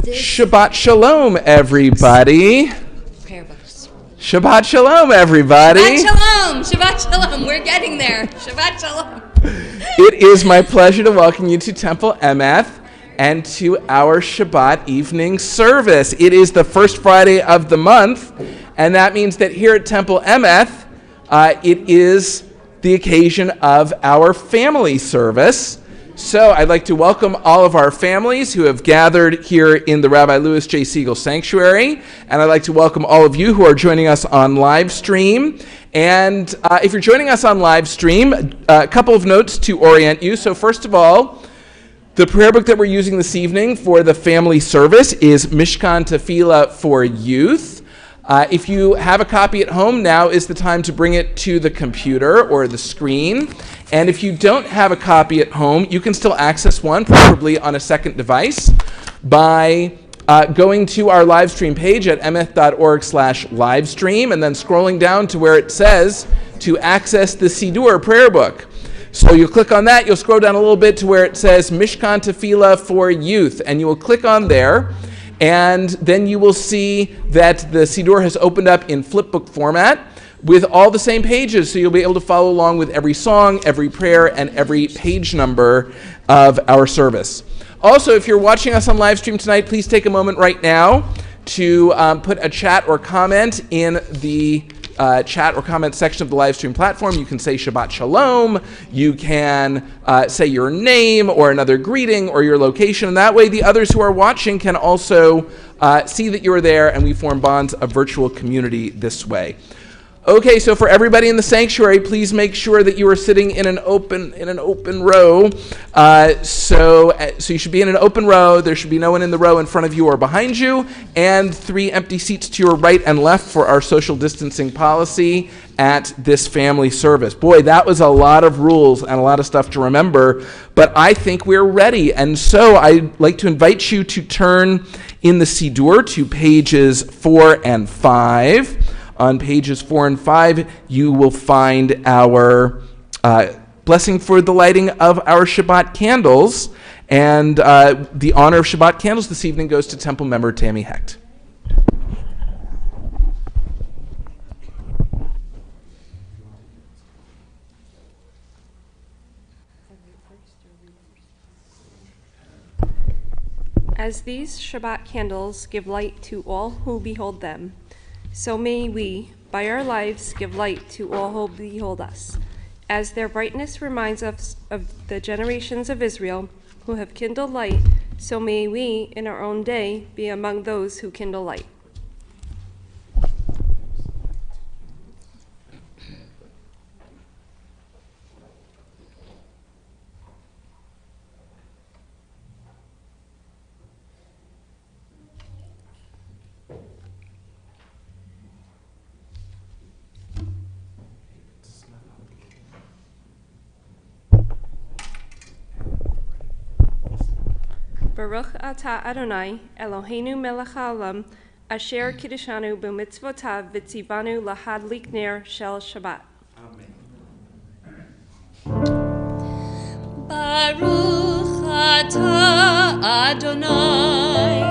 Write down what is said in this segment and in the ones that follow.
Shabbat Shalom, everybody. Prayer books. Shabbat Shalom, everybody. Shabbat Shalom. Shabbat Shalom. We're getting there. Shabbat Shalom. It is my pleasure to welcome you to Temple Emeth and to our Shabbat Evening Service. It is the first Friday of the month, and that means that here at Temple Emeth, it is the occasion of our family service. So I'd like to welcome all of our families who have gathered here in the Rabbi Louis J. Siegel Sanctuary, and I'd like to welcome all of you who are joining us on live stream. And if you're joining us on live stream, a couple of notes to orient you. So first of all, the prayer book that we're using this evening for the family service is Mishkan Tefillah for Youth. If you have a copy at home, now is the time to bring it to the computer or the screen. And if you don't have a copy at home, you can still access one, preferably on a second device, by going to our live stream page at emeth.org/livestream and then scrolling down to where it says to access the Siddur prayer book. So you'll click on that, you'll scroll down a little bit to where it says Mishkan Tefillah for Youth, and you will click on there. And then you will see that the Siddur has opened up in flipbook format with all the same pages, so you'll be able to follow along with every song, every prayer, and every page number of our service. Also, if you're watching us on live stream tonight, please take a moment right now to put a chat or comment in the chat or comment section of the live stream platform. You can say Shabbat Shalom, you can say your name or another greeting or your location, and that way the others who are watching can also see that you're there, and we form bonds of virtual community this way. Okay, so for everybody in the sanctuary, please make sure that you are sitting in an open row. So you should be in an open row. There should be no one in the row in front of you or behind you, and 3 empty seats to your right and left for our social distancing policy at this family service. Boy, that was a lot of rules and a lot of stuff to remember, but I think we're ready. And so I'd like to invite you to turn in the Siddur to pages 4 and 5. On pages 4 and 5, you will find our blessing for the lighting of our Shabbat candles. And the honor of Shabbat candles this evening goes to Temple member Tammy Hecht. As these Shabbat candles give light to all who behold them, so may we, by our lives, give light to all who behold us. As their brightness reminds us of the generations of Israel who have kindled light, so may we, in our own day, be among those who kindle light. Baruch atah Adonai, Eloheinu melech haolam, asher kiddishanu b'mitzvotav v'tzivanu lahadlik ner shel Shabbat. Amen. Baruch atah Adonai,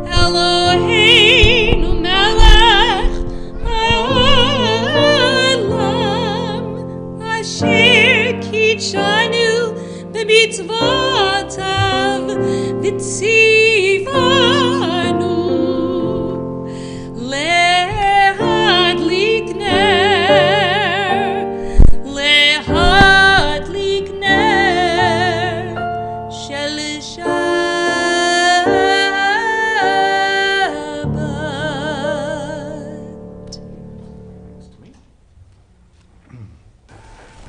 Eloheinu melech haolam, asher kiddishanu b'mitzvotav Vitzivanu lehadlik ner shel Shabbat.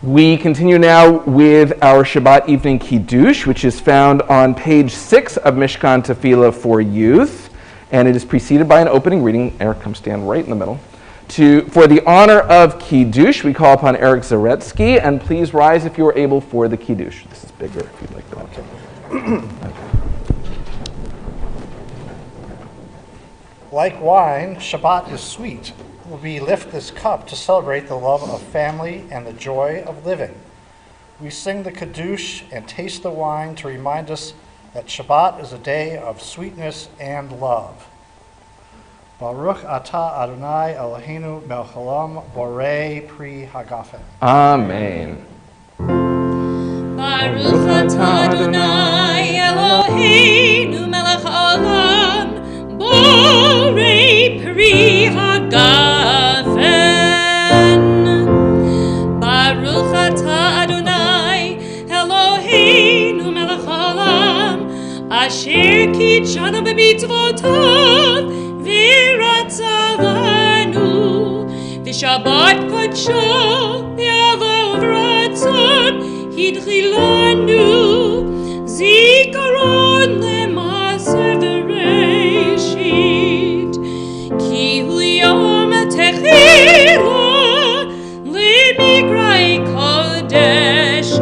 We continue now with our Shabbat Evening Kiddush, which is found on page 6 of Mishkan Tefillah for Youth, and it is preceded by an opening reading. Eric, come stand right in the middle. For the honor of Kiddush, we call upon Eric Zaretsky, and please rise if you are able for the Kiddush. This is bigger if you'd like that. Okay. Like wine, Shabbat is sweet. We lift this cup to celebrate the love of family and the joy of living. We sing the Kaddish and taste the wine to remind us that Shabbat is a day of sweetness and love. Baruch atah Adonai Eloheinu melech haolam borei pri hagafen. Amen. Baruch atah Adonai Eloheinu melech haolam borei pri hagafen. Baruch atah Adonai Eloheinu melech haolam asher kitshanu b'mitzvotav v'ratzavanu v'shabbat kodsho v'yavov ratzon hidchilanu zikaron lemaaser v'reishit ki hu yom techila lemigrai kodesh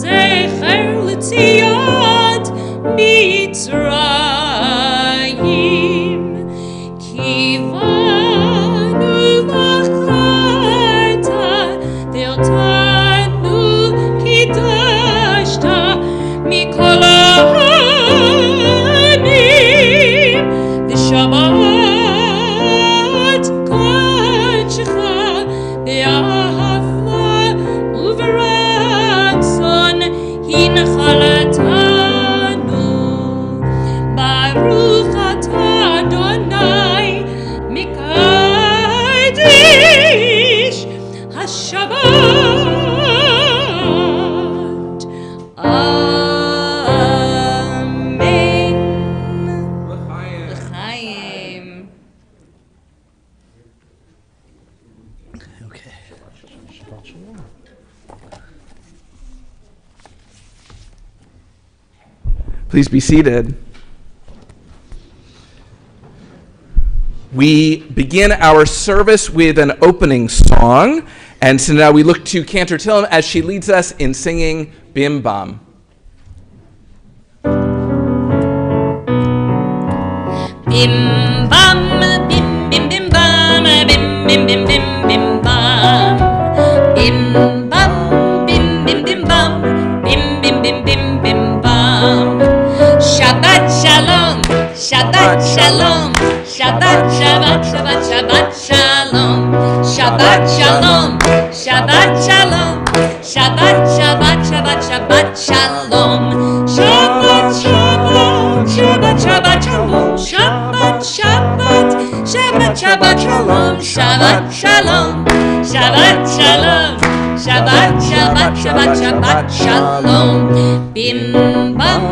zecher l'tziat mitzrayim kivanu v'charta deotanu kidashta mikol ha'anim v'shabbat kodshecha be'ahava uv'ratzon hinchaltanu baruch atah Adonai mikadish hashabbat. Amen. L'chaim. Okay. Shabbat shalom. Please be seated. We begin our service with an opening song, and so now we look to Cantor Tillum as she leads us in singing Bim Bam. Bim bam, bim bim bim bam, bim bim bim bim bim bam. Bim bam, bim bim bim bam, bim bim bim bim bim bam. Shabbat shalom, Shabbat shalom, Shabbat Shabbat Shabbat Shabbat shalom, Shabbat shalom, Shabbat shalom, Shabbat Shabbat Shabbat Shabbat shalom, Shabbat shalom, Shabbat Shabbat shalom, Shabbat Shabbat Shabbat Shabbat shalom, Shabbat shalom, Shabbat shalom, Shabbat Shabbat Shabbat Shabbat shalom. Bim bam,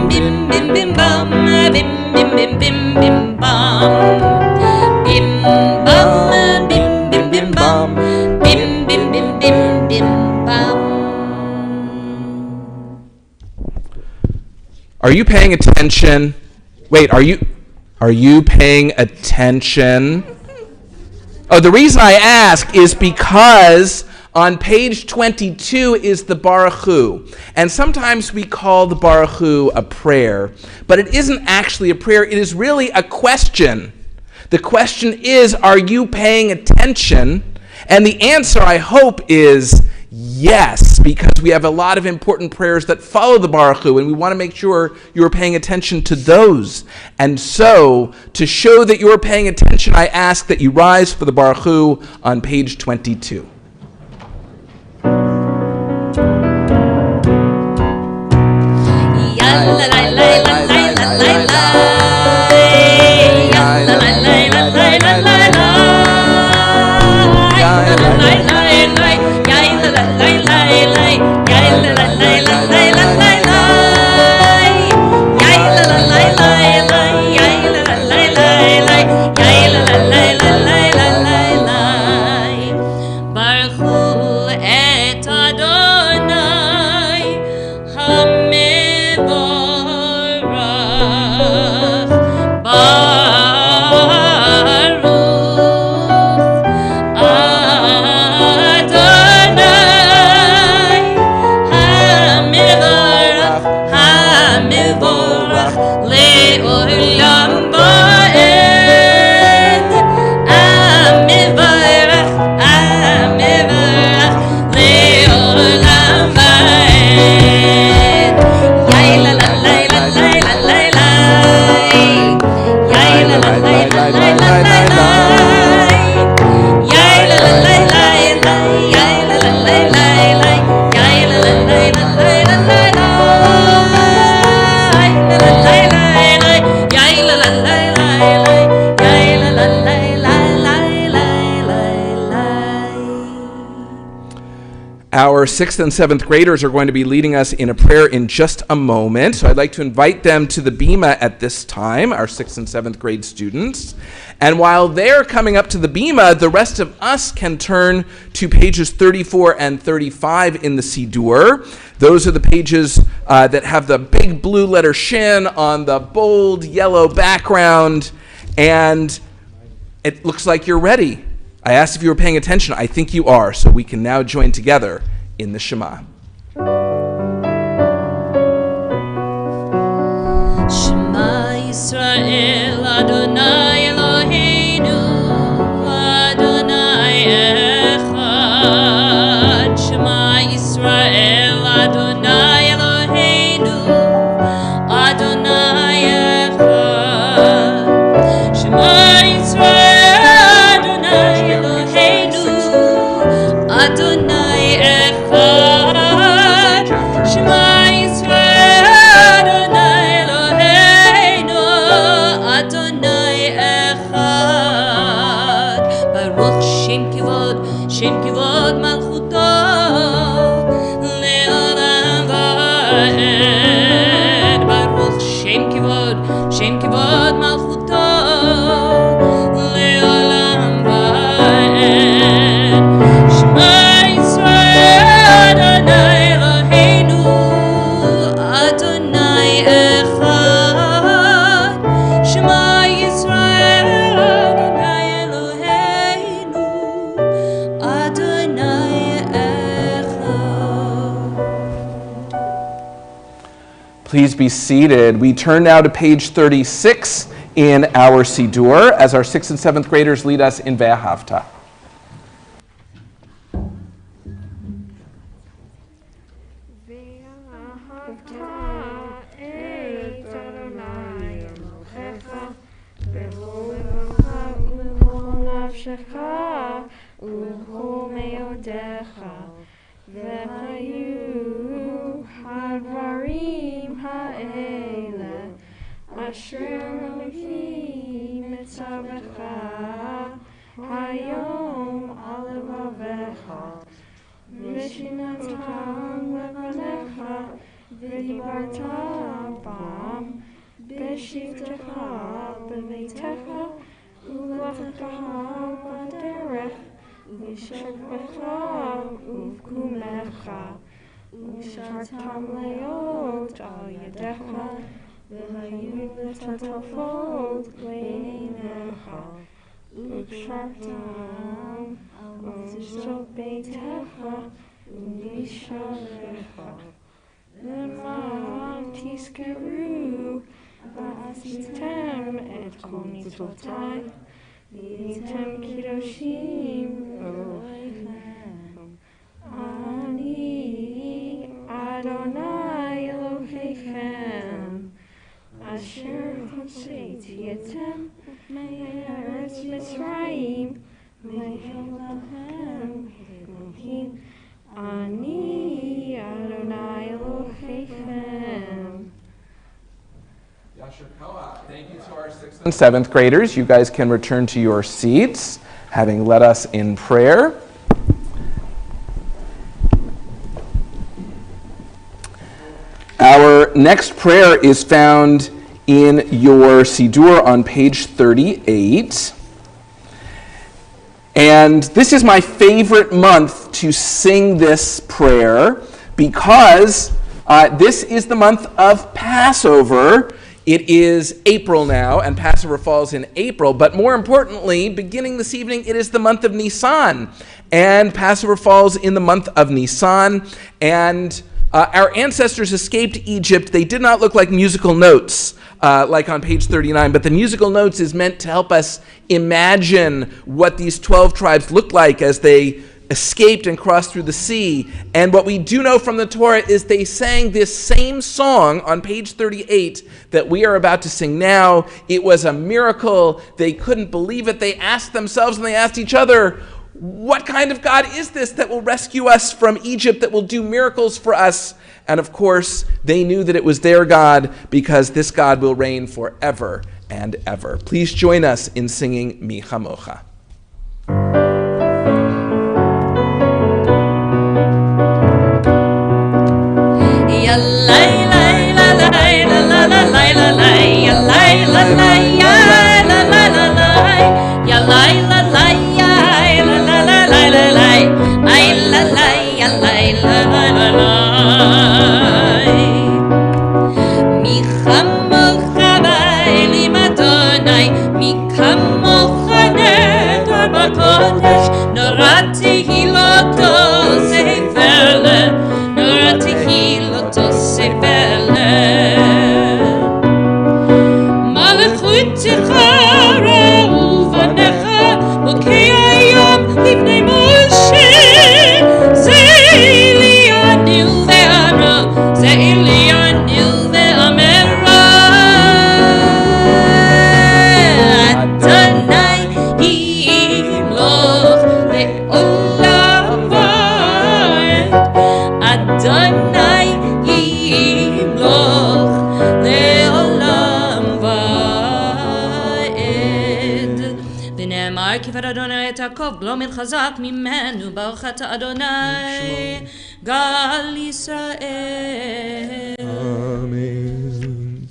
bim bim bim bam, bim bim bim bim bim bam. Bim bam, bim bim bim bam, bim bim bim bim bim bam. Are you paying attention? Wait, are you paying attention? Oh, the reason I ask is because on page 22 is the Baraku. And sometimes we call the Baraku a prayer, but it isn't actually a prayer. It is really a question. The question is, are you paying attention? And the answer, I hope, is yes, because we have a lot of important prayers that follow the Baraku, and we want to make sure you're paying attention to those. And so, to show that you're paying attention, I ask that you rise for the Baraku on page 22. Baruch 6th and 7th graders are going to be leading us in a prayer in just a moment. So I'd like to invite them to the bima at this time, our 6th and 7th grade students. And while they're coming up to the bima, the rest of us can turn to pages 34 and 35 in the Siddur. Those are the pages that have the big blue letter Shin on the bold yellow background. And it looks like you're ready. I asked if you were paying attention. I think you are, so we can now join together in the Shema. Shema Yisrael Adonai Eloheinu Adonai Echad. Shema Yisrael Adonai Eloheinu Adonai Echad. Shema Adonai Echad, Shema Yisrael, Adonai Eloheinu, Adonai Echad. Baruch Shem Kivod Malchuto, Le'olam va'ed. Baruch Shem Kivod Malchuto, Le'olam va'ed. Shema Yisrael, Adonai Eloheinu, Adonai Echad. Shema Yisrael, Adonai Eloheinu, Adonai Echad. Please be seated. We turn now to page 36 in our Siddur as our 6th and 7th graders lead us in Ve'ahavta. Adonai Elohechem, Asher Hoseitietem me'eretz Mitzrayim, me'elohechem Elohim, Ani Adonai Elohechem. Thank you to our 6th and 7th graders. You guys can return to your seats, having led us in prayer. Our next prayer is found in your Siddur on page 38. And this is my favorite month to sing this prayer because this is the month of Passover. It is April now, and Passover falls in April. But more importantly, beginning this evening, it is the month of Nisan. And Passover falls in the month of Nisan. And our ancestors escaped Egypt. They did not look like musical notes, like on page 39. But the musical notes is meant to help us imagine what these 12 tribes looked like as they escaped and crossed through the sea. And what we do know from the Torah is they sang this same song on page 38 that we are about to sing now. It was a miracle. They couldn't believe it. They asked themselves and they asked each other, what kind of God is this that will rescue us from Egypt, that will do miracles for us? And of course, they knew that it was their God because this God will reign forever and ever. Please join us in singing Mi Chamocha. כיפת אדוני תעקב בלומד חזק ממנו ברוך אתה אדוני גל ישראל. Amen.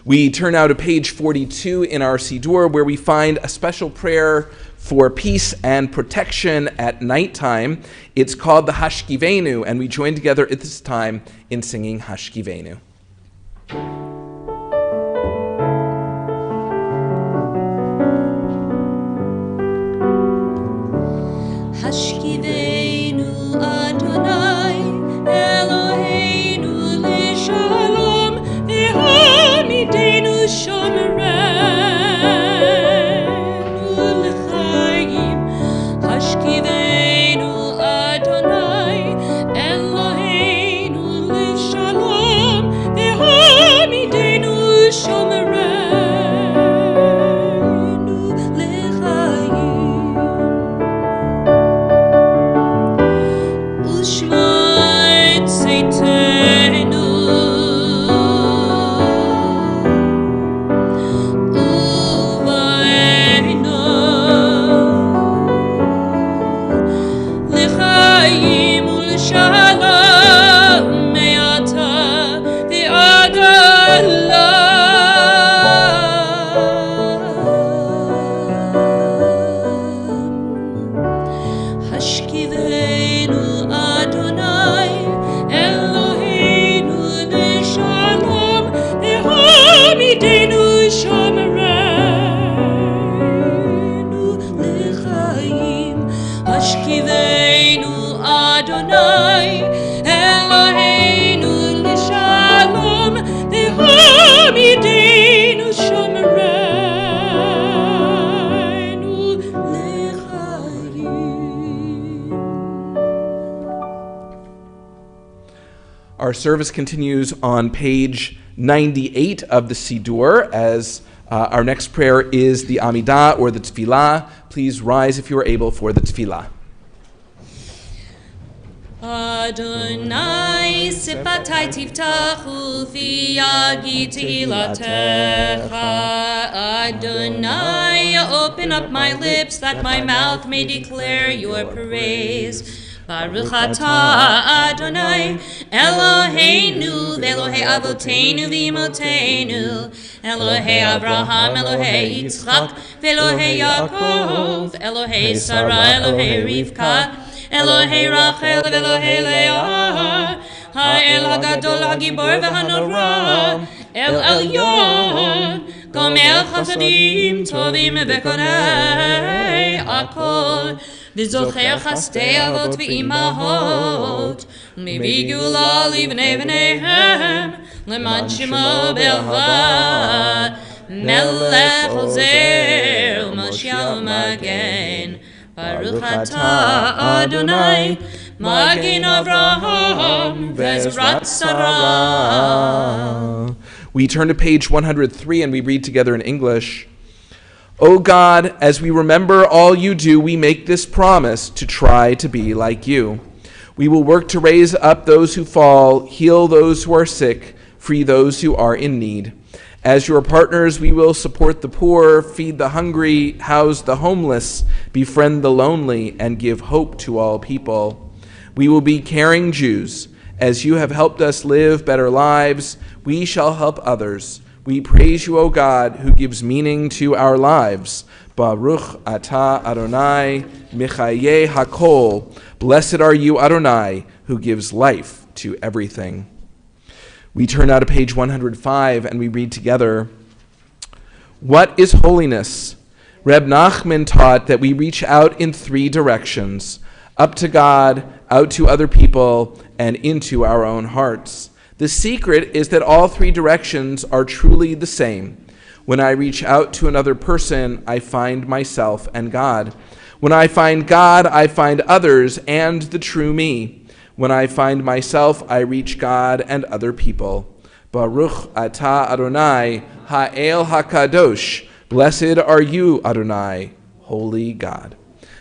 We turn now to page 42 in our Siddur, where we find a special prayer for peace and protection at nighttime. It's called the Hashkivenu, and we join together at this time in singing Hashkivenu. Hashkivenu Adonai Eloheinu Lishalom V'hamidenu Shomerenu L'chaim. Hashkivenu Adonai Eloheinu Lishalom V'hamidenu Shomerenu L'chaim. Ushmait Seitenu Uvainu L'chaim U'l'shalom Me'ata V'ad olam. Hashkivenu Adonai Eloheinu L'shalom V'hamidenu Shomerenu L'chaim. Hashkivenu Adonai Eloheinu L'shalom V'hamidenu Shomerenu L'chaim. Our service continues on page 98 of the Siddur, as our next prayer is the Amidah, or the Tefillah. Please rise if you are able for the Tefillah. Adonai sipatai tiftachu fi yagi tehilatecha. Adonai, open up my lips that my mouth may declare your praise. Baruch atah Adonai Eloheinu v'Elohei Avoteinu v'Imotenu, Elohei Abraham, Elohei Yitzchak, v'Elohei Yaakov, Elohei Sarah, Elohei Rivka, Elohei Rachel v'Elohei Leah, Ha'el Hagadol Hagibor v'Hanora, El Elyon, Gomel Chasadim Tovim v'Konei Akol, וזוכר חסדי אבות ואימהות, מביא גאולה לבני בניהם, למען שמו בלבד, מלך עוזר ומושיע ומגן. ברוך אתה אדוני, מגן אברהם ועזרת שרה. We turn to page 103 and we read together in English. O God, as we remember all you do, we make this promise to try to be like you. We will work to raise up those who fall, heal those who are sick, free those who are in need. As your partners, we will support the poor, feed the hungry, house the homeless, befriend the lonely, and give hope to all people. We will be caring Jews. As you have helped us live better lives, we shall help others. We praise you, O God, who gives meaning to our lives. Baruch atah Adonai Michayeh Hakol. Blessed are you, Adonai, who gives life to everything. We turn now to page 105 and we read together. What is holiness? Reb Nachman taught that we reach out in three directions: up to God, out to other people, and into our own hearts. The secret is that all three directions are truly the same. When I reach out to another person, I find myself and God. When I find God, I find others and the true me. When I find myself, I reach God and other people. Baruch atah Adonai, ha'el hakadosh. Blessed are you, Adonai, holy God.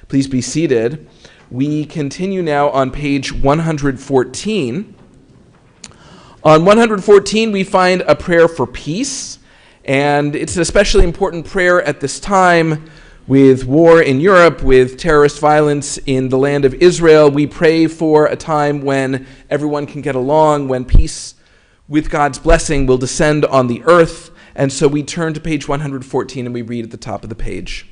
Please be seated. We continue now on page 114. On 114, we find a prayer for peace, and it's an especially important prayer at this time With war in Europe, with terrorist violence in the land of Israel, we pray for a time when everyone can get along, when peace with God's blessing will descend on the earth. And so we turn to page 114 and we read at the top of the page.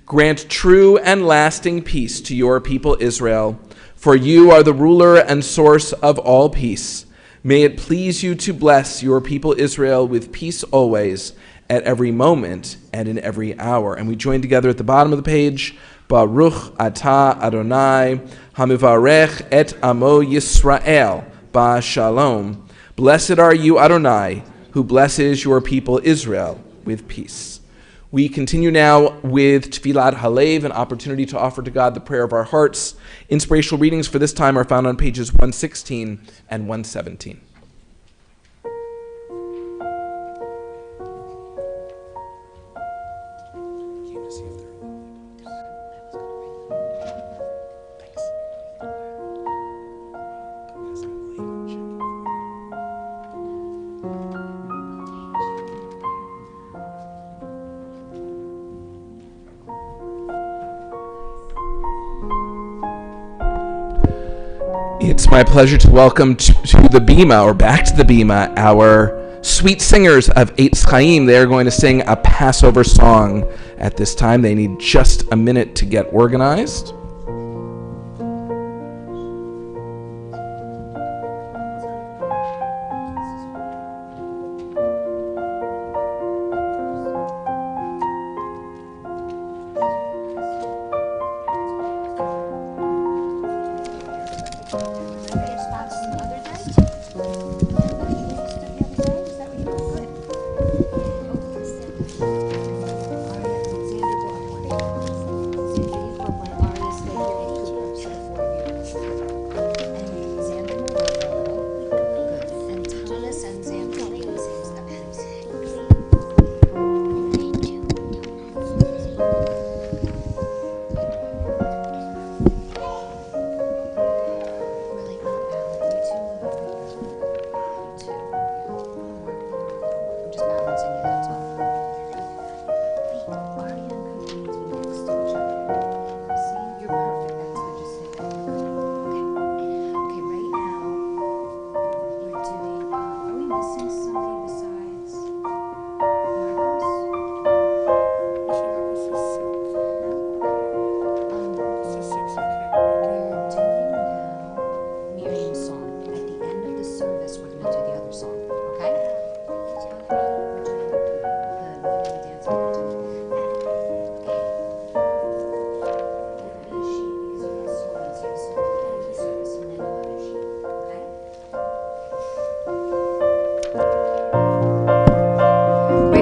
Grant true and lasting peace to your people Israel, for you are the ruler and source of all peace. May it please you to bless your people Israel with peace always, at every moment and in every hour. And we join together at the bottom of the page. Baruch atah Adonai hamivarech et amo Yisrael ba shalom. Blessed are you, Adonai, who blesses your people Israel with peace. We continue now with Tfilat Halev, an opportunity to offer to God the prayer of our hearts. Inspirational readings for this time are found on pages 116 and 117. It's my pleasure to welcome to the Bima, or back to the Bima, our sweet singers of Eitz Chaim. They are going to sing a Passover song at this time. They need just a minute to get organized.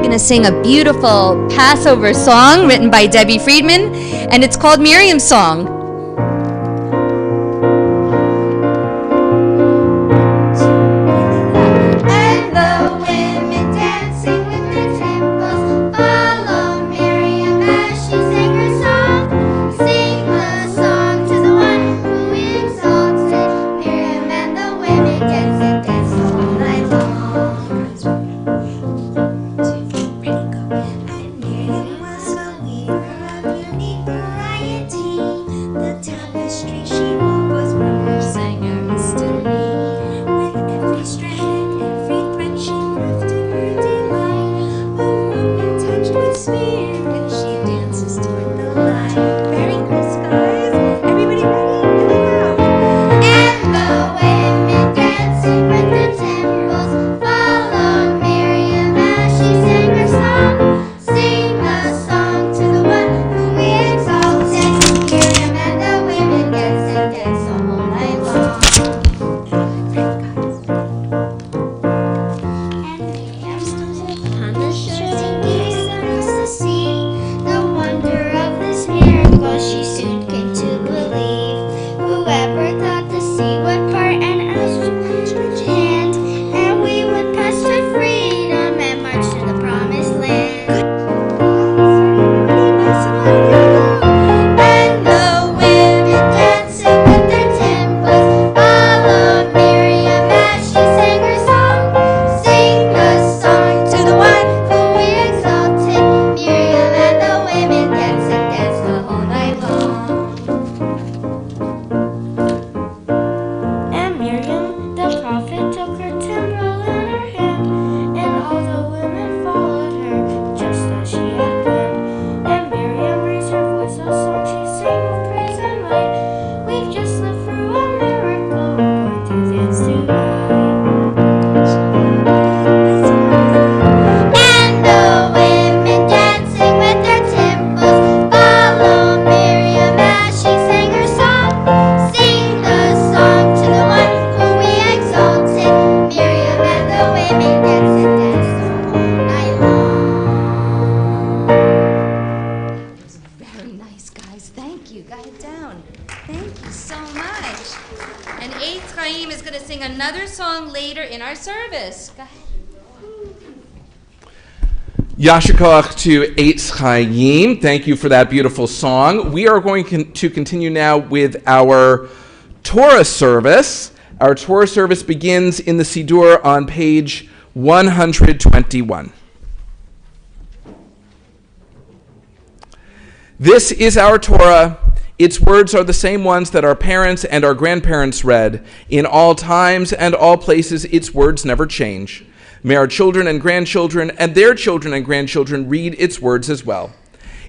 To sing a beautiful Passover song written by Debbie Friedman, and it's called Miriam's Song. Miriam was a weaver of unique variety. service. Go ahead. Yashikoach to Eitz Chaim. Thank you for that beautiful song. We are going to continue now with our Torah service. Our Torah service begins in the Siddur on page 121. This is our Torah. Its words are the same ones that our parents and our grandparents read. In all times and all places, its words never change. May our children and grandchildren and their children and grandchildren read its words as well.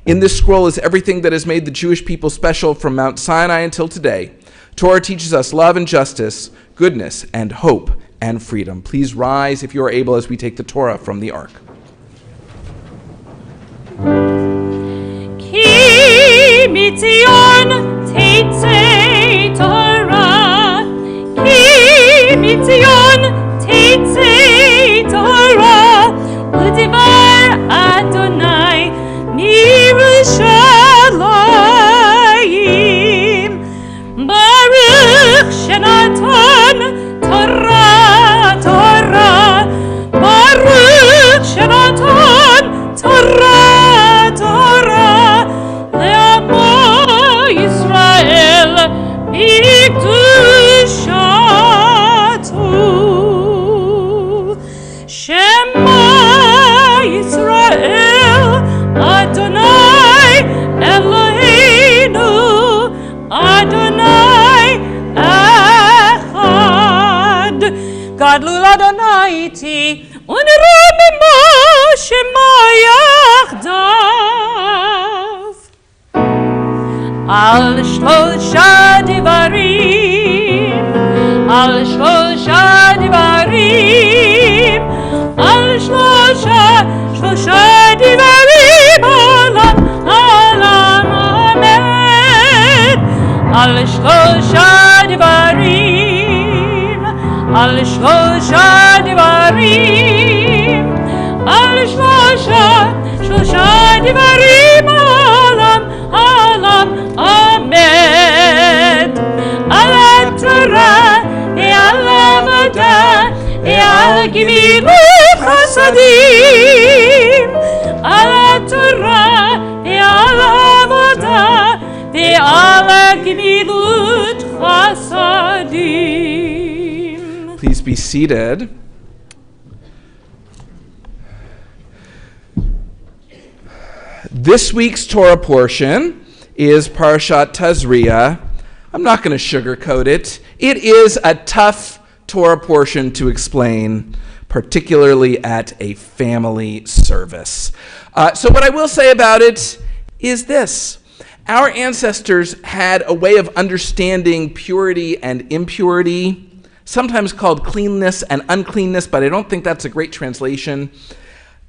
In this scroll is everything that has made the Jewish people special from Mount Sinai until today. Torah teaches us love and justice, goodness and hope and freedom. Please rise if you are able as we take the Torah from the Ark. Ki mitzion teitzei Torah, ki mitzion teitzei Torah, udivar Adonai mirushalayim, Baruch shenatan Torah, Torah, Baruch shenatan Torah, Torah, le'amo Yisrael b'kedushatu. Shema Yisrael Adonai Eloheinu Adonai Echad. Gadlu Adonai iti unirabimo Shema yachdav. Al shlosha divarim, al shlosha divarim, al shlosha divarim, alam, alam, amen. Al shlosha divarim, al shlosha divarim, al shlosha divarim, alam, alam, amen. Al Torah ve'al avodah ve'al gemilut chasadim. Al Torah ve'al avodah ve'al gemilut chasadim. Please be seated. This week's Torah portion is Parashat Tazria. I'm not going to sugarcoat it. It is a tough Torah portion to explain, particularly at a family service. So what I will say about it is this. Our ancestors had a way of understanding purity and impurity, sometimes called cleanness and uncleanness, but I don't think that's a great translation,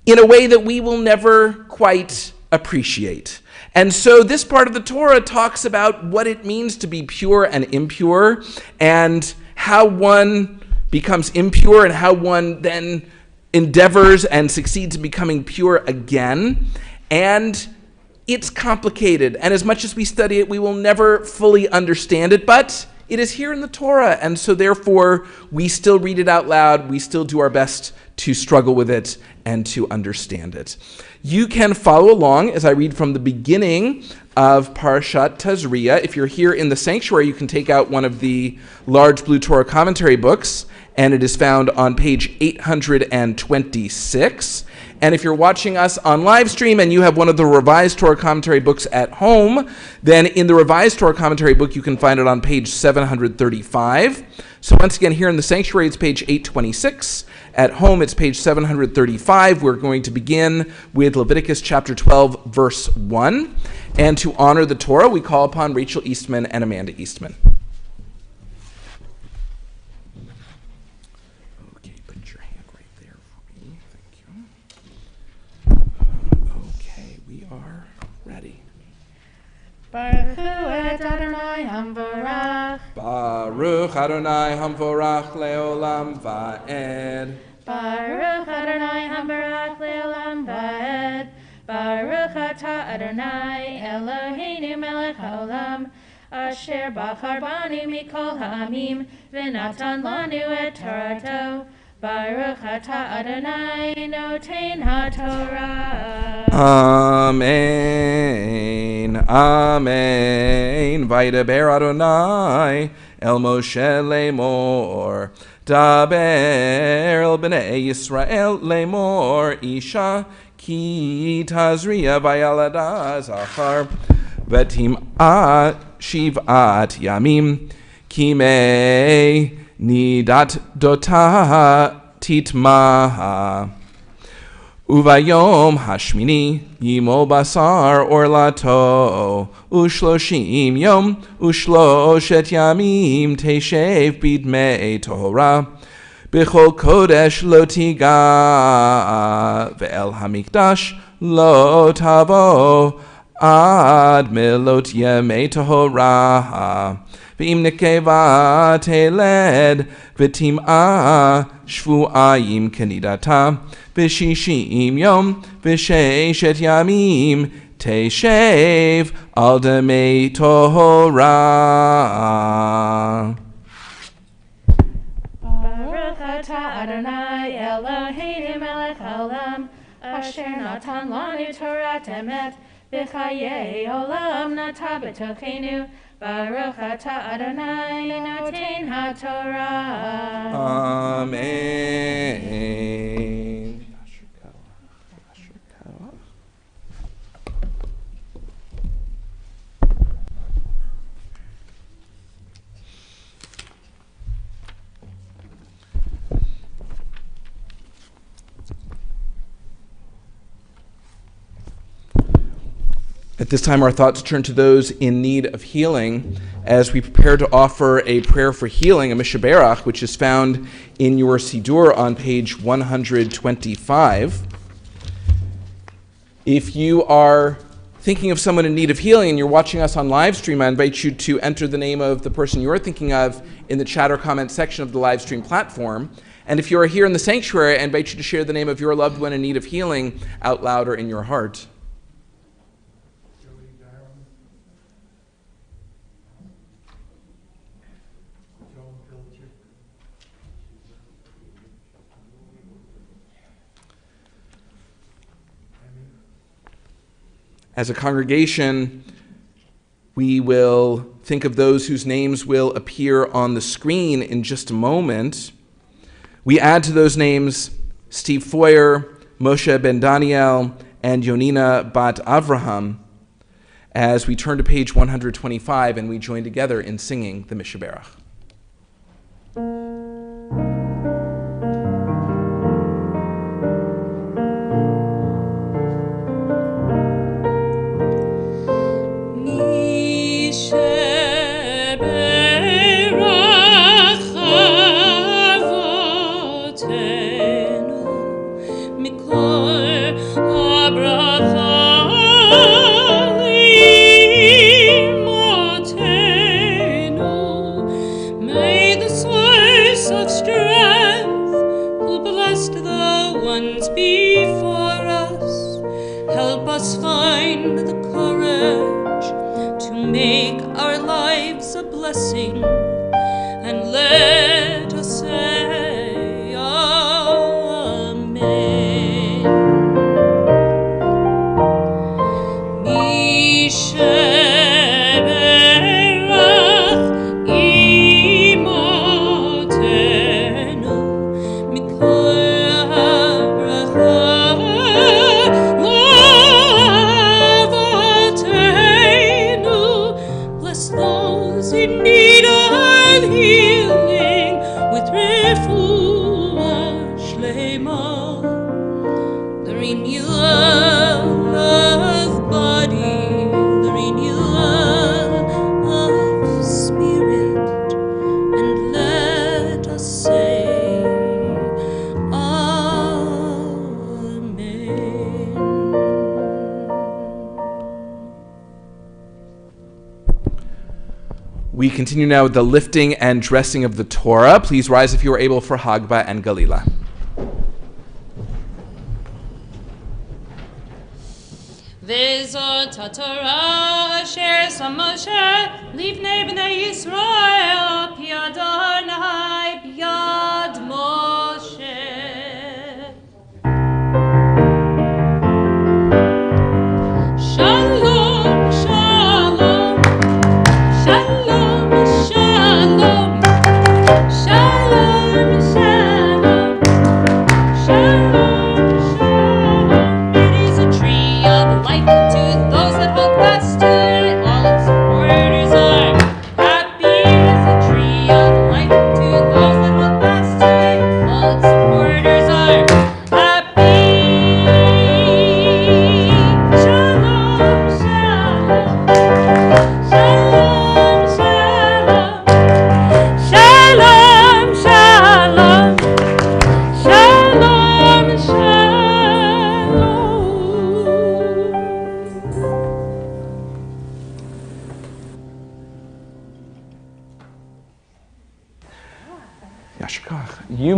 in a way that we will never quite appreciate. And so this part of the Torah talks about what it means to be pure and impure, and how one becomes impure and how one then endeavors and succeeds in becoming pure again. And it's complicated, and as much as we study it, we will never fully understand it, but it is here in the Torah, and so therefore we still read it out loud, we still do our best to struggle with it and to understand it. You can follow along as I read from the beginning of Parashat Tazria. If you're here in the sanctuary, you can take out one of the large blue Torah commentary books, and it is found on page 826. And if you're watching us on live stream and you have one of the revised Torah commentary books at home, then in the revised Torah commentary book, you can find it on page 735. So once again, here in the sanctuary, it's page 826. At home, it's page 735. We're going to begin with Leviticus chapter 12, verse 1. And to honor the Torah, we call upon Rachel Eastman and Amanda Eastman. Okay, put your hand right there for me. Thank you. Okay, we are ready. Baruch Adonai Hamvarach. Baruch Adonai Hamvorach Leolam Va'ed. Baruch Adonai Hamvarach Leolam Va'ed. Baruch Atah Adonai Eloheinu Melech Haolam, Asher Bachar Banu Mikol Ha'amim, V'natan Lanu Et Torato. Baruch atah Adonai noten haTorah. Amen. Amen. Vaydaber Adonai el Moshe lemor. Daber el bnei Yisrael lemor. Isha ki tazria vayalada zachar. Vetim'a shiv'at yamim. Kimei nidat dotah titmaha. Uvayom hashmini yimo basar orlato ushloshim yom ushloshet yamim teshev bidmei Torah b'chol kodesh lo tiga ve'el hamikdash lo tavo ad milot yemei Torah V'im nekeva teled v'tim'a shvu'ayim kenidata v'shishim yom v'sheshet yamim teshev al demei Torah. Baruch atah Adonai Eloheinu melech haolam asher natan lanu Torah Emeth v'chayei olam nata b'tochenu Baruch atah Adonai noten haTorah. Amen. At this time, our thoughts turn to those in need of healing as we prepare to offer a prayer for healing, a mishaberach, which is found in your Siddur on page 125. If you are thinking of someone in need of healing and you're watching us on live stream, I invite you to enter the name of the person you're thinking of in the chat or comment section of the live stream platform. And if you are here in the sanctuary, I invite you to share the name of your loved one in need of healing out loud or in your heart. As a congregation, we will think of those whose names will appear on the screen in just a moment. We add to those names Steve Foyer, Moshe ben Daniel, and Yonina bat Avraham as we turn to page 125 and we join together in singing the Mishaberach. We continue now with the lifting and dressing of the Torah. Please rise if you are able for Hagba and Galila. Vezot HaTorah asher sam Moshe livnei bnei Yisrael pi Adonai b'yad Moshe.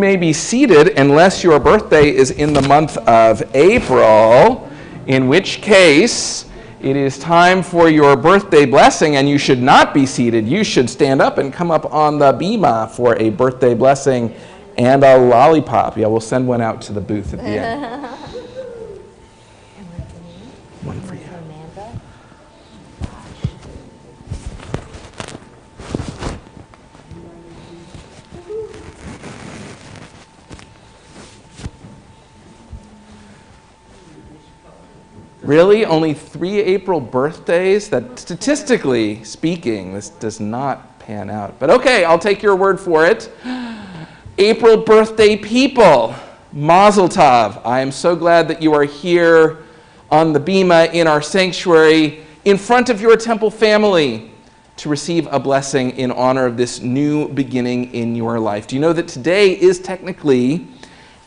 may be seated unless your birthday is in the month of April, in which case it is time for your birthday blessing, and you should not be seated. You should stand up and come up on the bima for a birthday blessing and a lollipop. Yeah, we'll send one out to the booth at the end. One for you. Really? Only 3 April birthdays? That, statistically speaking, this does not pan out. But okay, I'll take your word for it. April birthday people, Mazel Tov. I am so glad that you are here on the bima in our sanctuary in front of your temple family to receive a blessing in honor of this new beginning in your life. Do you know that today is technically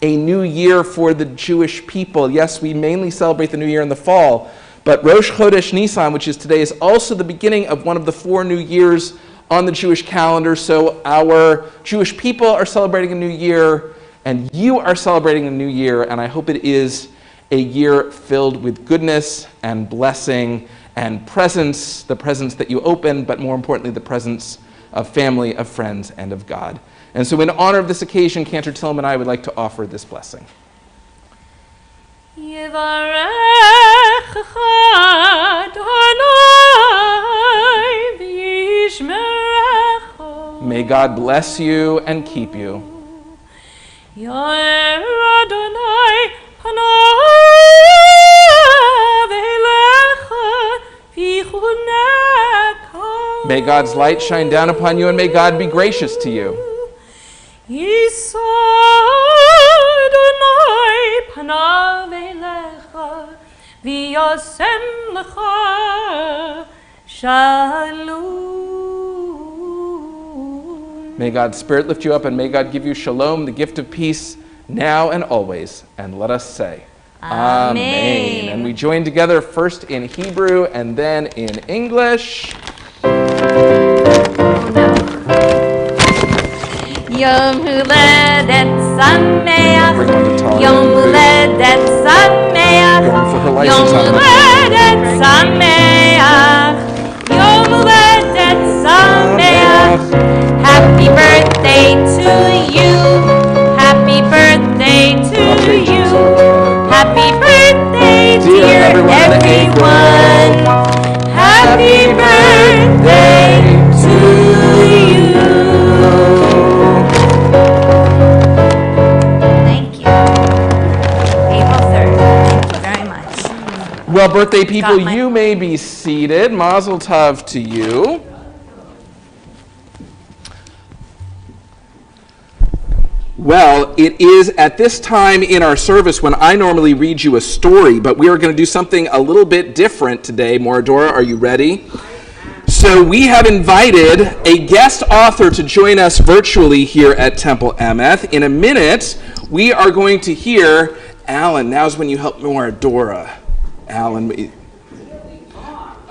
a new year for the Jewish people? Yes, we mainly celebrate the new year in the fall, but Rosh Chodesh Nisan, which is today, is also the beginning of one of the 4 new years on the Jewish calendar. So our Jewish people are celebrating a new year, and you are celebrating a new year, and I hope it is a year filled with goodness and blessing and presence, the presence that you open, but more importantly, the presence of family, of friends, and of God. And so in honor of this occasion, Cantor Tillum and I would like to offer this blessing. May God bless you and keep you. May God's light shine down upon you, and may God be gracious to you. May God's Spirit lift you up, and may God give you shalom, the gift of peace, now and always. And let us say, Amen. And we join together first in Hebrew and then in English. Yom Huledet Sameach, Yom Huledet Sameach, Yom Huledet Sameach, Yom Huledet Sameach. Happy birthday to you, happy birthday to you, happy birthday dear everyone, happy birthday to you. Well, birthday people, you may be seated. Mazel tov to you. Well, it is at this time in our service when I normally read you a story, but we are going to do something a little bit different today. Moradora, are you ready? So we have invited a guest author to join us virtually here at Temple Emeth. In a minute, we are going to hear Alan. Now's when you help Moradora. Alan.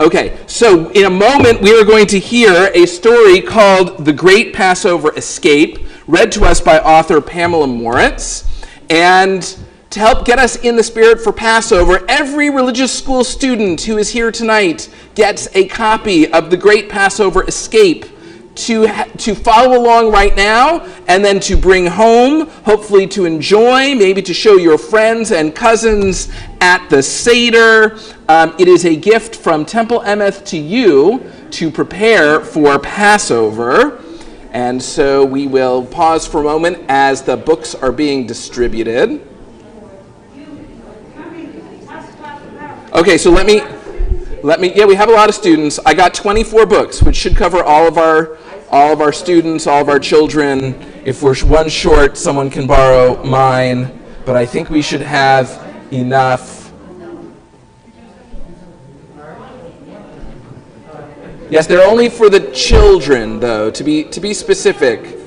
Okay, so in a moment we are going to hear a story called The Great Passover Escape, read to us by author Pamela Moritz. And to help get us in the spirit for Passover, every religious school student who is here tonight gets a copy of The Great Passover Escape to follow along right now, and then to bring home, hopefully to enjoy, maybe to show your friends and cousins at the Seder. It is a gift from Temple Emeth to you to prepare for Passover. And so we will pause for a moment as the books are being distributed. Okay, so let me, yeah, we have a lot of students. I got 24 books, which should cover all of our students, all of our children. If we're one short, someone can borrow mine, but I think we should have enough. Yes, they're only for the children, though, to be specific.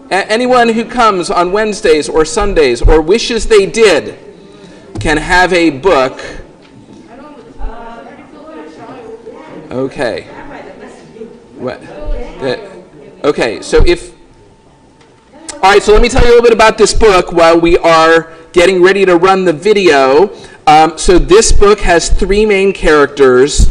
Anyone who comes on Wednesdays or Sundays or wishes they did can have a book. Okay. Okay, so All right, so let me tell you a little bit about this book while we are getting ready to run the video. So this book has three main characters.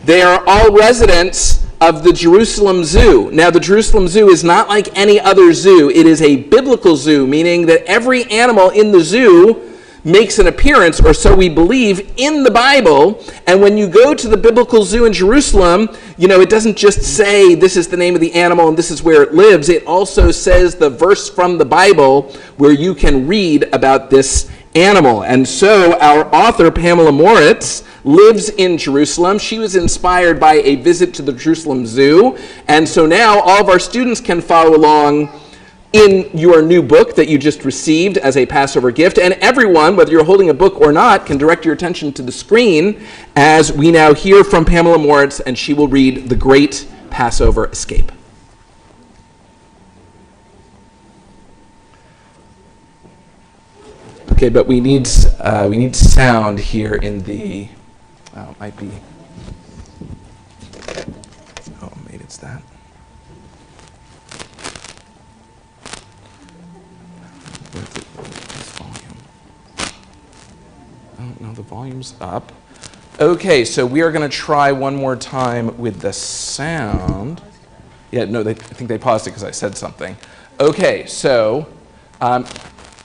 They are all residents of the Jerusalem Zoo. Now, the Jerusalem Zoo is not like any other zoo. It is a biblical zoo, meaning that every animal in the zoo makes an appearance, or so we believe, in the Bible. And when you go to the biblical zoo in Jerusalem, it doesn't just say this is the name of the animal and this is where it lives. It also says the verse from the Bible where you can read about this animal. And so our author, Pamela Moritz, lives in Jerusalem. She was inspired by a visit to the Jerusalem Zoo. And so now all of our students can follow along in your new book that you just received as a Passover gift. And everyone, whether you're holding a book or not, can direct your attention to the screen as we now hear from Pamela Moritz, and she will read The Great Passover Escape. Okay, but we need sound here in the, it might be, maybe it's that. No, the volume's up. Okay, so we are going to try one more time with the sound. Yeah, no, I think they paused it because I said something. Okay, so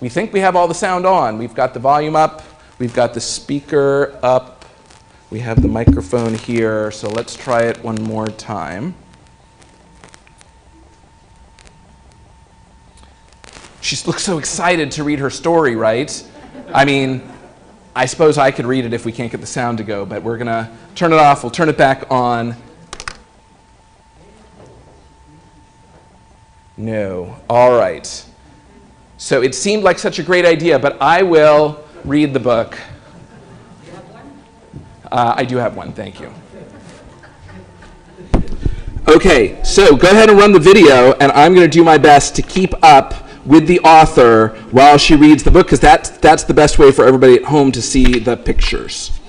we think we have all the sound on. We've got the volume up. We've got the speaker up. We have the microphone here. So let's try it one more time. She looks so excited to read her story, right? I mean, I suppose I could read it if we can't get the sound to go, but we're going to turn it off. We'll turn it back on. No. All right. So it seemed like such a great idea, but I will read the book. I do have one. Thank you. Okay, so go ahead and run the video, and I'm going to do my best to keep up with the author while she reads the book, because that's the best way for everybody at home to see the pictures.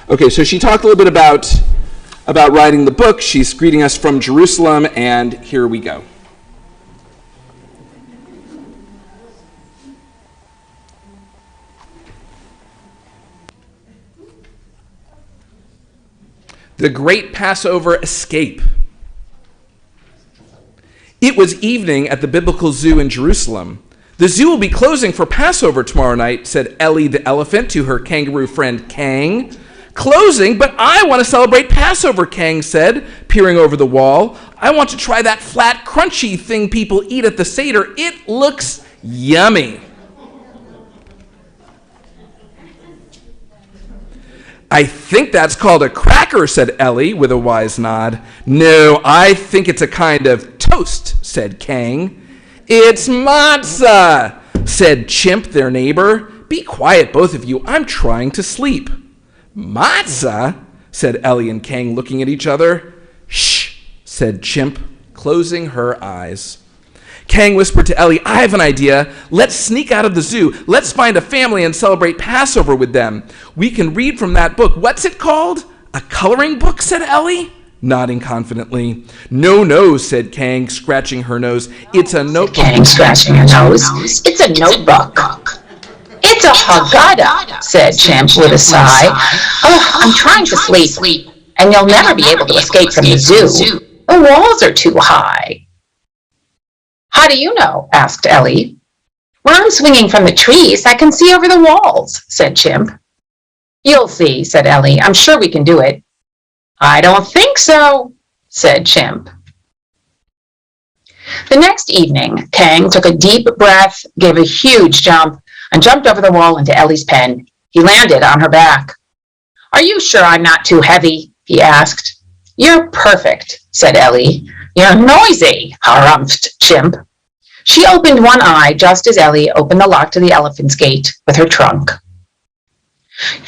Okay, so she talked a little bit about writing the book. She's greeting us from Jerusalem, and here we go. The Great Passover Escape. It was evening at the biblical zoo in Jerusalem. The zoo will be closing for Passover tomorrow night, said Ellie the elephant to her kangaroo friend Kang. Closing? But I want to celebrate Passover, Kang said, peering over the wall. I want to try that flat, crunchy thing people eat at the Seder. It looks yummy. I think that's called a cracker, said Ellie with a wise nod. No, I think it's a kind of toast, said Kang. It's matzah, said Chimp, their neighbor. Be quiet, both of you. I'm trying to sleep. Matzah, said Ellie and Kang, looking at each other. Shh, said Chimp, closing her eyes. Kang whispered to Ellie, I have an idea. Let's sneak out of the zoo. Let's find a family and celebrate Passover with them. We can read from that book. What's it called? A coloring book, said Ellie, nodding confidently. No, said Kang, scratching her nose. It's a notebook. Kang, scratching her nose. It's a notebook. It's a Haggadah, said Chimp with a sigh. Oh, I'm trying to sleep, and you'll never be able to escape from the zoo. The walls are too high. How do you know? Asked Ellie. When I'm swinging from the trees, I can see over the walls, said Chimp. You'll see, said Ellie. I'm sure we can do it. I don't think so, said Chimp. The next evening, Kang took a deep breath, gave a huge jump, and jumped over the wall into Ellie's pen. He landed on her back. Are you sure I'm not too heavy? He asked. You're perfect, said Ellie. You're noisy, harumphed Chimp. She opened one eye just as Ellie opened the lock to the elephant's gate with her trunk.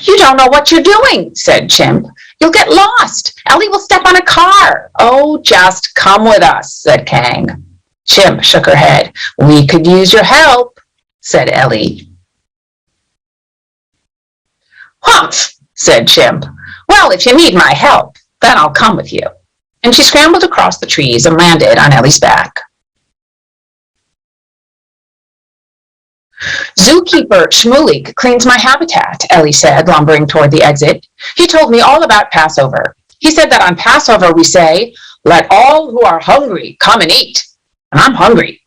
You don't know what you're doing, said Chimp. You'll get lost. Ellie will step on a car. Oh, just come with us, said Kang. Chimp shook her head. We could use your help, said Ellie. Humph, said Chimp. Well, if you need my help, then I'll come with you. And she scrambled across the trees and landed on Ellie's back. Zookeeper Shmulik cleans my habitat, Ellie said, lumbering toward the exit. He told me all about Passover. He said that on Passover we say, "Let all who are hungry come and eat." And I'm hungry.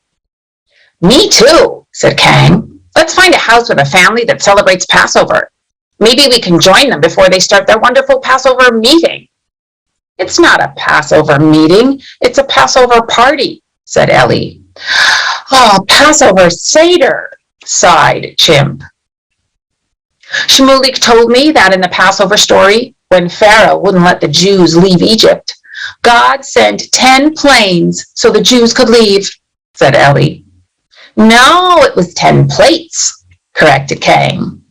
Me too, said Kang. Let's find a house with a family that celebrates Passover. Maybe we can join them before they start their wonderful Passover meeting. It's not a Passover meeting. It's a Passover party, said Ellie. Oh, Passover Seder, sighed Chimp. Shmulik told me that in the Passover story, when Pharaoh wouldn't let the Jews leave Egypt, God sent 10 planes so the Jews could leave, said Ellie. No, it was 10 plates, corrected Kang.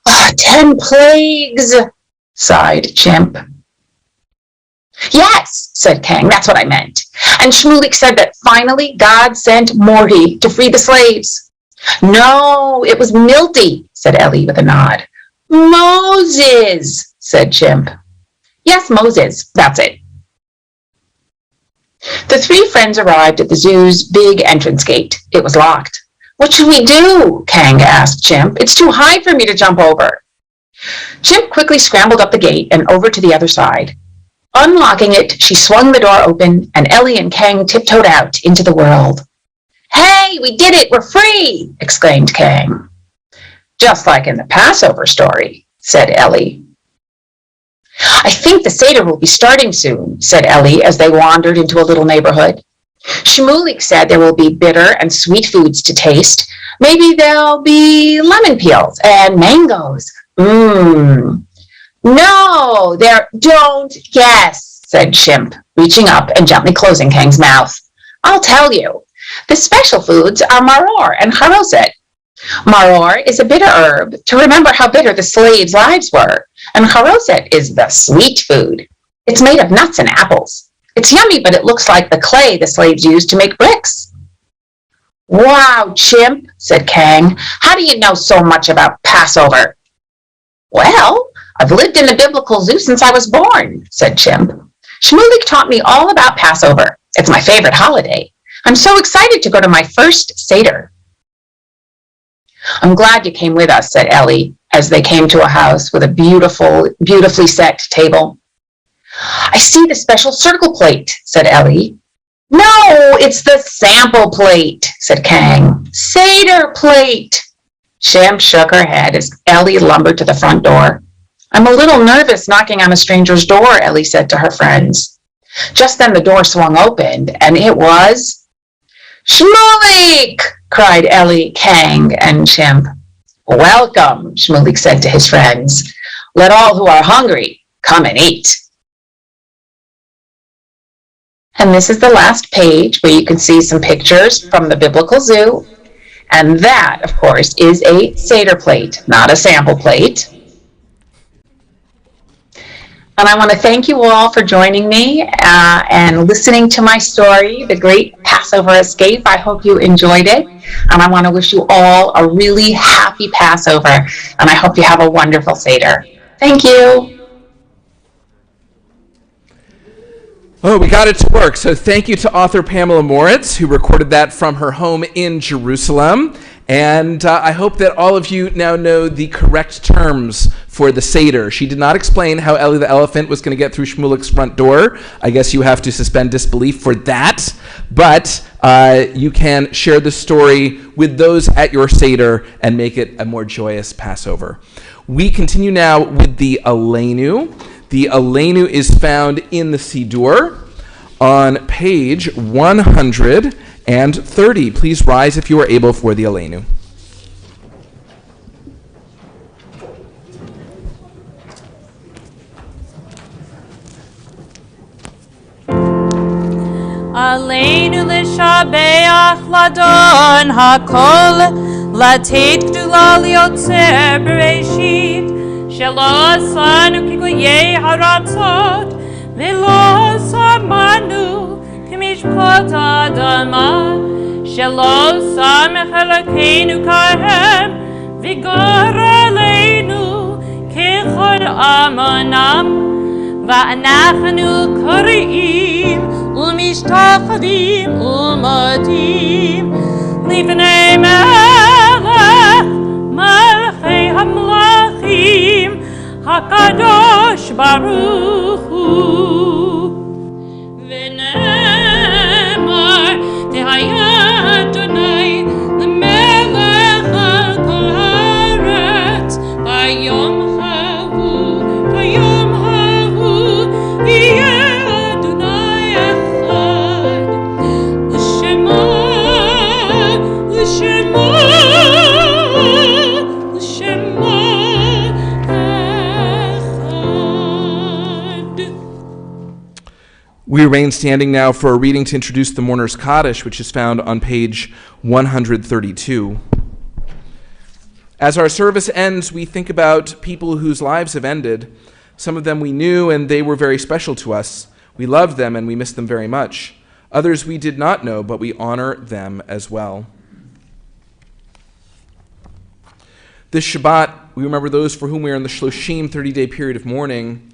Oh, 10 plagues, sighed Chimp. Yes, said Kang, that's what I meant. And Shmulik said that finally God sent Morty to free the slaves. No, it was Milty, said Ellie with a nod. Moses, said Chimp. Yes, Moses, that's it. The 3 friends arrived at the zoo's big entrance gate. It was locked. What should we do? Kang asked Chimp. It's too high for me to jump over. Chimp quickly scrambled up the gate and over to the other side. Unlocking it, she swung the door open, and Ellie and Kang tiptoed out into the world. Hey, we did it! We're free! Exclaimed Kang. Just like in the Passover story, said Ellie. I think the Seder will be starting soon, said Ellie as they wandered into a little neighborhood. Shmulik said there will be bitter and sweet foods to taste. Maybe there'll be lemon peels and mangoes. No, there don't guess, said Chimp, reaching up and gently closing Kang's mouth. I'll tell you. The special foods are maror and haroset. Maror is a bitter herb to remember how bitter the slaves' lives were, and haroset is the sweet food. It's made of nuts and apples. It's yummy, but it looks like the clay the slaves used to make bricks. Wow, Chimp, said Kang. How do you know so much about Passover? Well, I've lived in the biblical zoo since I was born, said Chimp. Shmulik taught me all about Passover. It's my favorite holiday. I'm so excited to go to my first Seder. I'm glad you came with us, said Ellie, as they came to a house with a beautifully set table. I see the special circle plate, said Ellie. No, it's the sample plate, said Kang. Seder plate. Chimp shook her head as Ellie lumbered to the front door. I'm a little nervous knocking on a stranger's door, Ellie said to her friends. Just then the door swung open, and it was Shmulik! Cried Ellie, Kang, and Chimp. Welcome, Shmulik said to his friends. Let all who are hungry come and eat. And this is the last page where you can see some pictures from the biblical zoo. And that, of course, is a Seder plate, not a sample plate. And I want to thank you all for joining me and listening to my story, The Great Passover Escape. I hope you enjoyed it. And I want to wish you all a really happy Passover. And I hope you have a wonderful Seder. Thank you. Oh, we got it to work. So thank you to author Pamela Moritz, who recorded that from her home in Jerusalem. And I hope that all of you now know the correct terms for the Seder. She did not explain how Ellie the elephant was going to get through Shmulik's front door. I guess you have to suspend disbelief for that. But you can share the story with those at your Seder and make it a more joyous Passover. We continue now with the Aleinu. The Aleinu is found in the Siddur on page 130. Please rise if you are able for the Aleinu. Aleinu l'shabeach ladon hakol, latet gdula liotzer bereshit, shelo asanu kigoyei haratzot, velo samanu k'mishpot adama, shelo samech Elokeinu kahem, vigor aleinu kechor amonam, va'anachnu koreim, Ulmishtachadim ulmadim Livnei melech HaKadosh Baruch Hu. V'nemar tehaya Adonai l'melech al kol haaretz bayom hahu v'yeh Adonai echad l'shema echad. We remain standing now for a reading to introduce the Mourner's Kaddish, which is found on page 132. As our service ends, we think about people whose lives have ended. Some of them we knew and they were very special to us. We loved them and we missed them very much. Others we did not know, but we honor them as well. This Shabbat, we remember those for whom we are in the Shloshim 30-day period of mourning.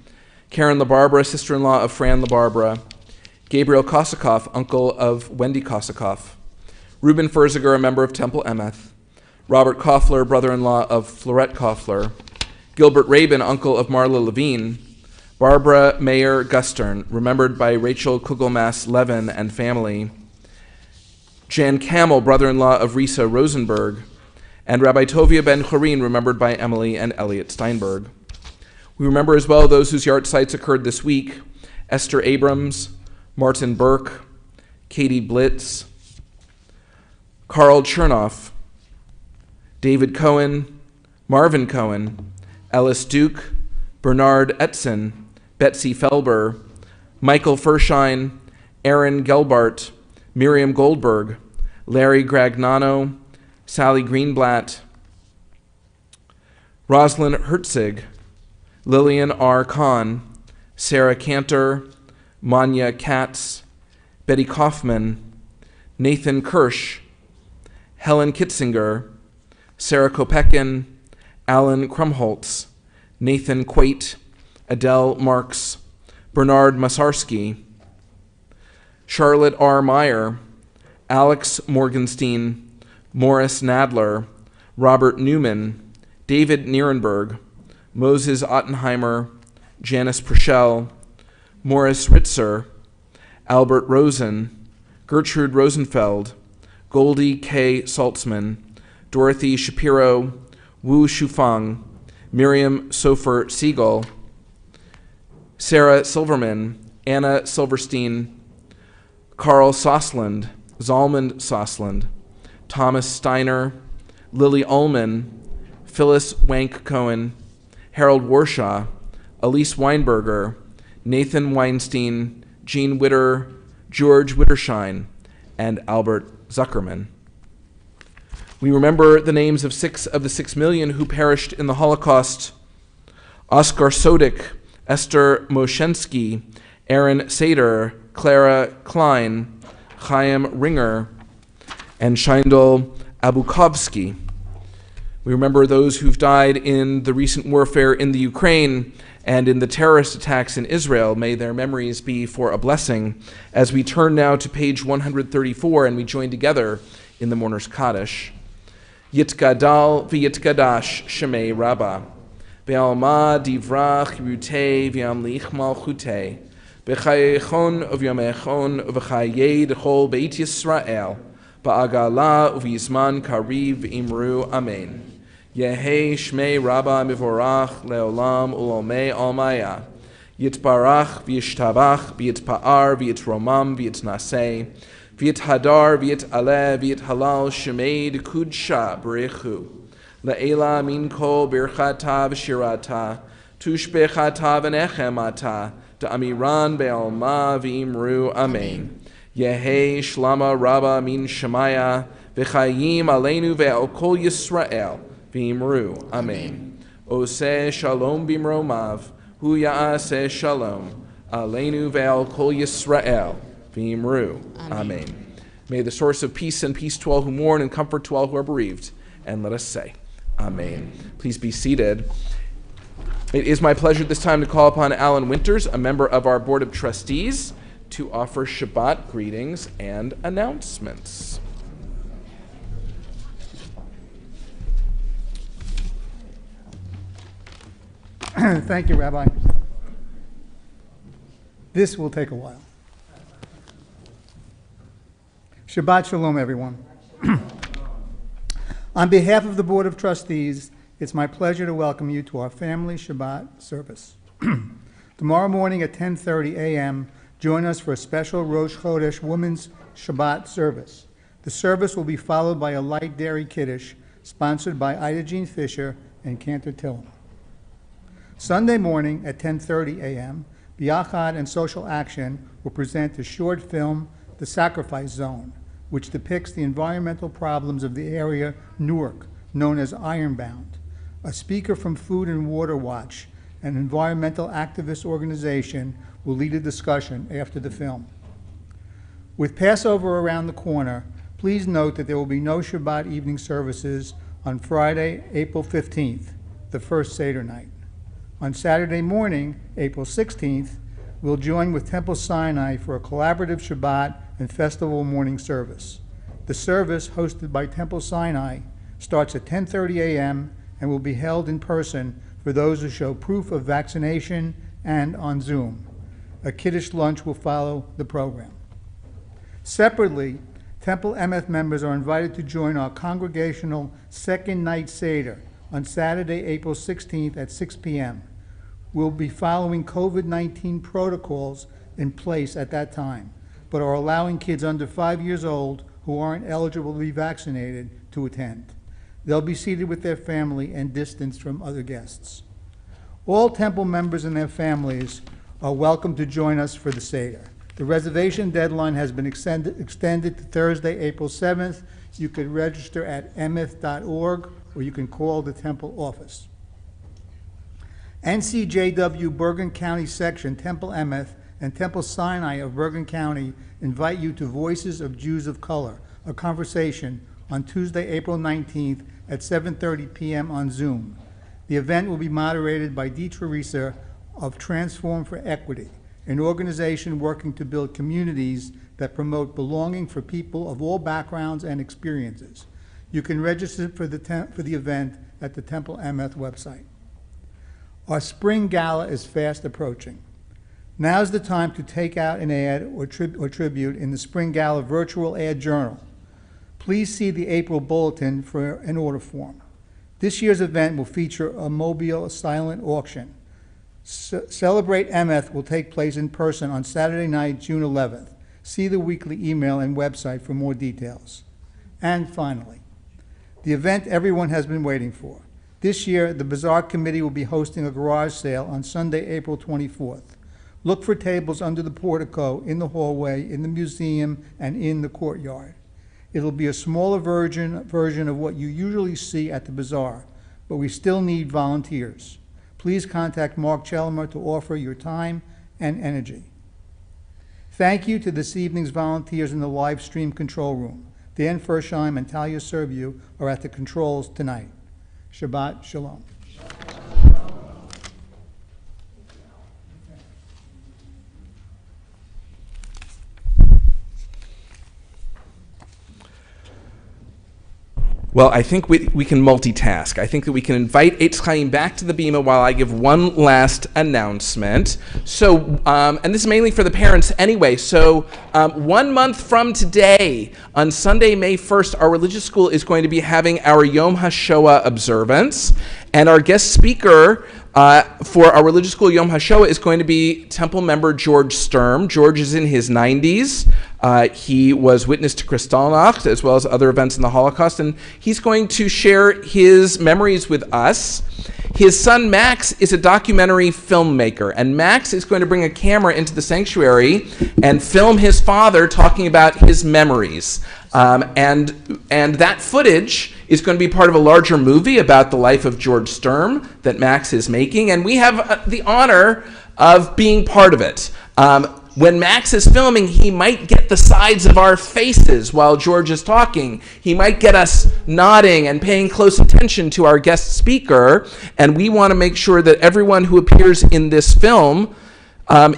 Karen LaBarbera, sister-in-law of Fran LaBarbera. Gabriel Kosakoff, uncle of Wendy Kosakoff. Reuben Ferziger, a member of Temple Emeth. Robert Koffler, brother-in-law of Florette Koffler. Gilbert Rabin, uncle of Marla Levine. Barbara Mayer Gustern, remembered by Rachel Kugelmass Levin and family. Jan Camel, brother-in-law of Risa Rosenberg. And Rabbi Tovia Ben Chorin, remembered by Emily and Elliot Steinberg. We remember as well those whose yard sites occurred this week: Esther Abrams, Martin Burke, Katie Blitz, Carl Chernoff, David Cohen, Marvin Cohen, Ellis Duke, Bernard Etzen, Betsy Felber, Michael Fershine, Aaron Gelbart, Miriam Goldberg, Larry Gragnano, Sally Greenblatt, Rosalind Hertzig, Lillian R. Kahn, Sarah Cantor, Manya Katz, Betty Kaufman, Nathan Kirsch, Helen Kitzinger, Sarah Kopekin, Alan Krumholtz, Nathan Quate, Adele Marks, Bernard Masarski, Charlotte R. Meyer, Alex Morgenstein, Morris Nadler, Robert Newman, David Nierenberg, Moses Ottenheimer, Janice Purcell, Morris Ritzer, Albert Rosen, Gertrude Rosenfeld, Goldie K. Saltzman, Dorothy Shapiro, Wu Shufang, Miriam Sofer Siegel, Sarah Silverman, Anna Silverstein, Carl Sosland, Zalmond Sosland, Thomas Steiner, Lily Ullman, Phyllis Wank Cohen, Harold Warshaw, Elise Weinberger, Nathan Weinstein, Jean Witter, George Wittershine, and Albert Zuckerman. We remember the names of 6 of the 6 million who perished in the Holocaust: Oskar Sodik, Esther Moshensky, Aaron Sater, Clara Klein, Chaim Ringer, and Sheindel Abukovsky. We remember those who've died in the recent warfare in the Ukraine and in the terrorist attacks in Israel. May their memories be for a blessing. As we turn now to page 134 and we join together in the Mourner's Kaddish. Yitgadal v'yitgadash Shemei Rabbah, Be'alma divrach yutei v'yamlich malchutei, B'chayechon uvyamechon uv'chayei d'chol beit Yisrael, Ba'agala uv'yizman kariv imru amen. Yehei Shmei Rabbah mivorach leolam ulomei almaya. Yitbarach v'yishtabach v'yitpa'ar v'yitromam v'yitnaseh. V'yithadar v'yit'aleh v'yithalal Shmei d'kudsha b'rechu. Le'ela min kol birchata v'shirata. Tushbechata v'nechemata. Da'amiran be'alma v'imru amen. Yehei Shlama Rabbah min Shemaya. V'chayim aleinu ve'al kol Yisrael. V'imru, amen. Oseh shalom bimromav, hu ya'aseh shalom, aleinu ve'al kol Yisrael, v'imru, amen. May the source of peace and peace to all who mourn and comfort to all who are bereaved. And let us say, amen. Please be seated. It is my pleasure this time to call upon Alan Winters, a member of our Board of Trustees, to offer Shabbat greetings and announcements. Thank you, Rabbi. This will take a while. Shabbat Shalom, everyone. On behalf of the Board of Trustees, it's my pleasure to welcome you to our family Shabbat service. Tomorrow morning at 10:30 a.m., join us for a special Rosh Chodesh Women's Shabbat service. The service will be followed by a light dairy Kaddish, sponsored by Ida Jean Fisher and Cantor Tillum. Sunday morning at 10:30 a.m., Biachad and Social Action will present the short film, The Sacrifice Zone, which depicts the environmental problems of the area Newark, known as Ironbound. A speaker from Food and Water Watch, an environmental activist organization, will lead a discussion after the film. With Passover around the corner, please note that there will be no Shabbat evening services on Friday, April 15th, the first Seder night. On Saturday morning, April 16th, we'll join with Temple Sinai for a collaborative Shabbat and festival morning service. The service, hosted by Temple Sinai, starts at 10:30 a.m. and will be held in person for those who show proof of vaccination and on Zoom. A Kiddush lunch will follow the program. Separately, Temple Emeth members are invited to join our congregational second night Seder on Saturday, April 16th at 6 p.m. We'll be following COVID-19 protocols in place at that time, but are allowing kids under 5 years old who aren't eligible to be vaccinated to attend. They'll be seated with their family and distanced from other guests. All Temple members and their families are welcome to join us for the Seder. The reservation deadline has been extended to Thursday, April 7th. You could register at emeth.org or you can call the Temple office. NCJW Bergen County Section, Temple Emeth, and Temple Sinai of Bergen County invite you to Voices of Jews of Color, a conversation on Tuesday, April 19th at 7:30 p.m. on Zoom. The event will be moderated by Dee Teresa of Transform for Equity, an organization working to build communities that promote belonging for people of all backgrounds and experiences. You can register for the event at the Temple Emeth website. Our spring gala is fast approaching. Now's the time to take out an ad or tribute in the Spring Gala virtual ad journal. Please see the April bulletin for an order form. This year's event will feature a mobile silent auction. Celebrate Emeth will take place in person on Saturday night, June 11th. See the weekly email and website for more details. And finally, the event everyone has been waiting for. This year, the Bazaar Committee will be hosting a garage sale on Sunday, April 24th. Look for tables under the portico, in the hallway, in the museum, and in the courtyard. It'll be a smaller version of what you usually see at the bazaar, but we still need volunteers. Please contact Mark Chelmer to offer your time and energy. Thank you to this evening's volunteers in the live stream control room. Dan Fersheim and Talia Serviu are at the controls tonight. Shabbat Shalom. Well, I think we can multitask. I think that we can invite Eitz Chaim back to the Bima while I give one last announcement. So, and this is mainly for the parents anyway. So, 1 month from today, on Sunday, May 1st, our religious school is going to be having our Yom HaShoah observance. And our guest speaker for our religious school Yom HaShoah is going to be Temple member George Sturm. George is in his 90s. He was witness to Kristallnacht as well as other events in the Holocaust, and he's going to share his memories with us. His son Max is a documentary filmmaker, and Max is going to bring a camera into the sanctuary and film his father talking about his memories. And that footage is going to be part of a larger movie about the life of George Sturm that Max is making, and we have the honor of being part of it. When Max is filming, he might get the sides of our faces while George is talking. He might get us nodding and paying close attention to our guest speaker, and we want to make sure that everyone who appears in this film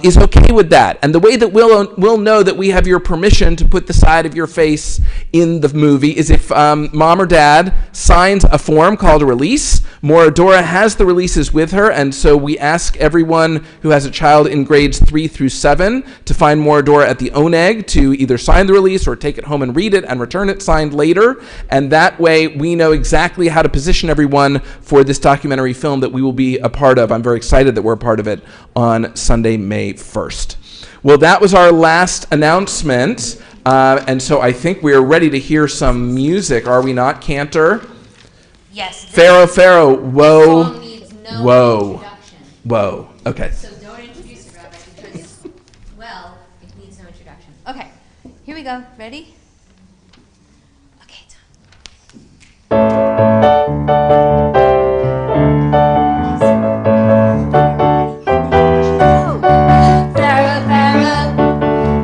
is okay with that. And the way that we'll know that we have your permission to put the side of your face in the movie is if mom or dad signs a form called a release, Moradora has the releases with her, and so we ask everyone who has a child in grades 3 through 7 to find Moradora at the Oneg to either sign the release or take it home and read it and return it signed later. And that way we know exactly how to position everyone for this documentary film that we will be a part of. I'm very excited that we're a part of it on Sunday, May 1st. Well, that was our last announcement, and so I think we are ready to hear some music. Are we not, Cantor? Yes. Pharaoh, whoa, Song needs no whoa, introduction. whoa. Okay. So don't introduce it, Rabbi, because, well, it needs no introduction. Okay, here we go. Ready? Okay, Pharaoh, Pharaoh,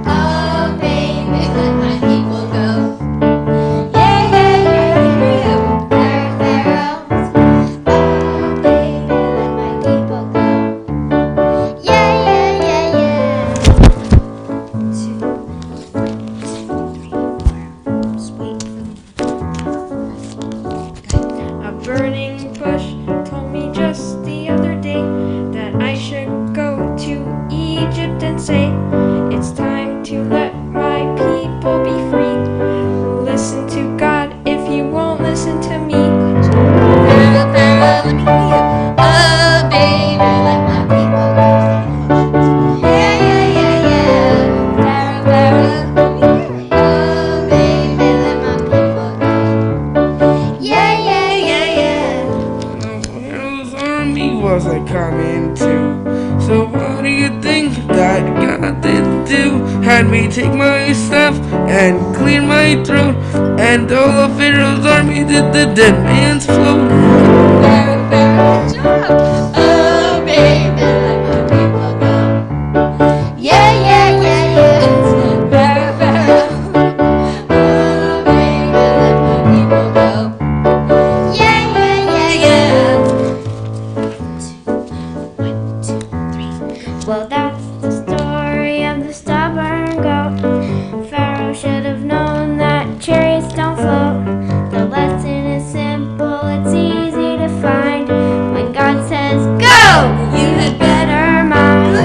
oh baby, let my people go. Yeah, yeah, yeah, yeah. Pharaoh, Pharaoh, oh baby, let my people go. Yeah, yeah, yeah, yeah. 2, 3, 4. Sweet. A burning bush told me just the other day that I should go to Egypt and say, it's time to let my people be free. Listen to God if you won't listen to me. Pharaoh, Pharaoh, let me hear you. Oh, baby, let my people go. Yeah, yeah, yeah, yeah. Pharaoh, Pharaoh, let me hear you. Oh, baby, let my people go. Yeah, yeah, yeah, yeah. Pharaoh's army wasn't coming too. So what do you think that God did do? Had me take my staff and clear my throat, and all of Pharaoh's army did the dead man's float. Pharaoh, Pharaoh, good job. Oh, baby, let my people go. Yeah, yeah, yeah, yeah. Pharaoh, Pharaoh. Oh, baby, let my people go. Yeah, yeah, yeah, yeah. 1, 2, 3. Well, that's the story of the stubborn goat. Pharaoh should have known that chariots don't float. The lesson is simple, it's easy to find. When God says, go, you had better mind.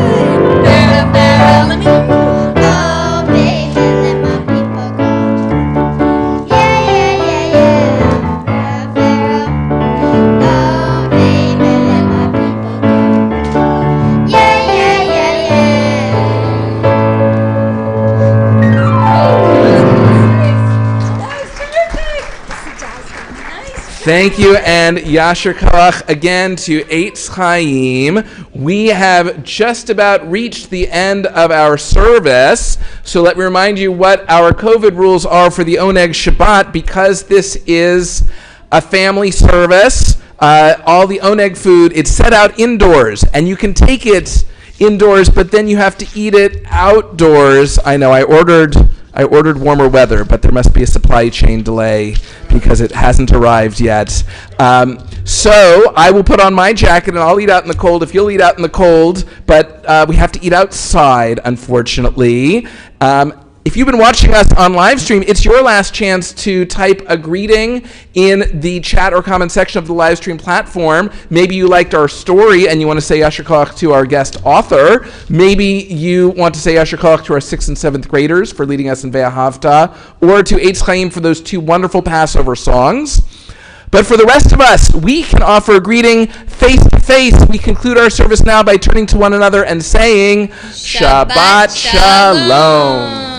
Pharaoh, Pharaoh, let me hear you. Oh, baby, let my people go. Yeah, yeah, yeah, yeah. Pharaoh, Pharaoh. Oh, baby, let my people go. Yeah, yeah, yeah, yeah. That was terrific. Thank you, and Yasher Koach again to Eitz Chaim. We have just about reached the end of our service, so let me remind you what our COVID rules are for the Oneg Shabbat. Because this is a family service, all the Oneg food, it's set out indoors, and you can take it indoors, but then you have to eat it outdoors. I know I ordered warmer weather, but there must be a supply chain delay because it hasn't arrived yet. So I will put on my jacket and I'll eat out in the cold if you'll eat out in the cold, but we have to eat outside, unfortunately. If you've been watching us on live stream, it's your last chance to type a greeting in the chat or comment section of the live stream platform. Maybe you liked our story and you want to say Yasher Koach to our guest author. Maybe you want to say Yasher Koach to our 6th and 7th graders for leading us in Ve'ahavta, or to Eitz Chaim for those 2 wonderful Passover songs. But for the rest of us, we can offer a greeting face to face. We conclude our service now by turning to one another and saying, Shabbat Shalom.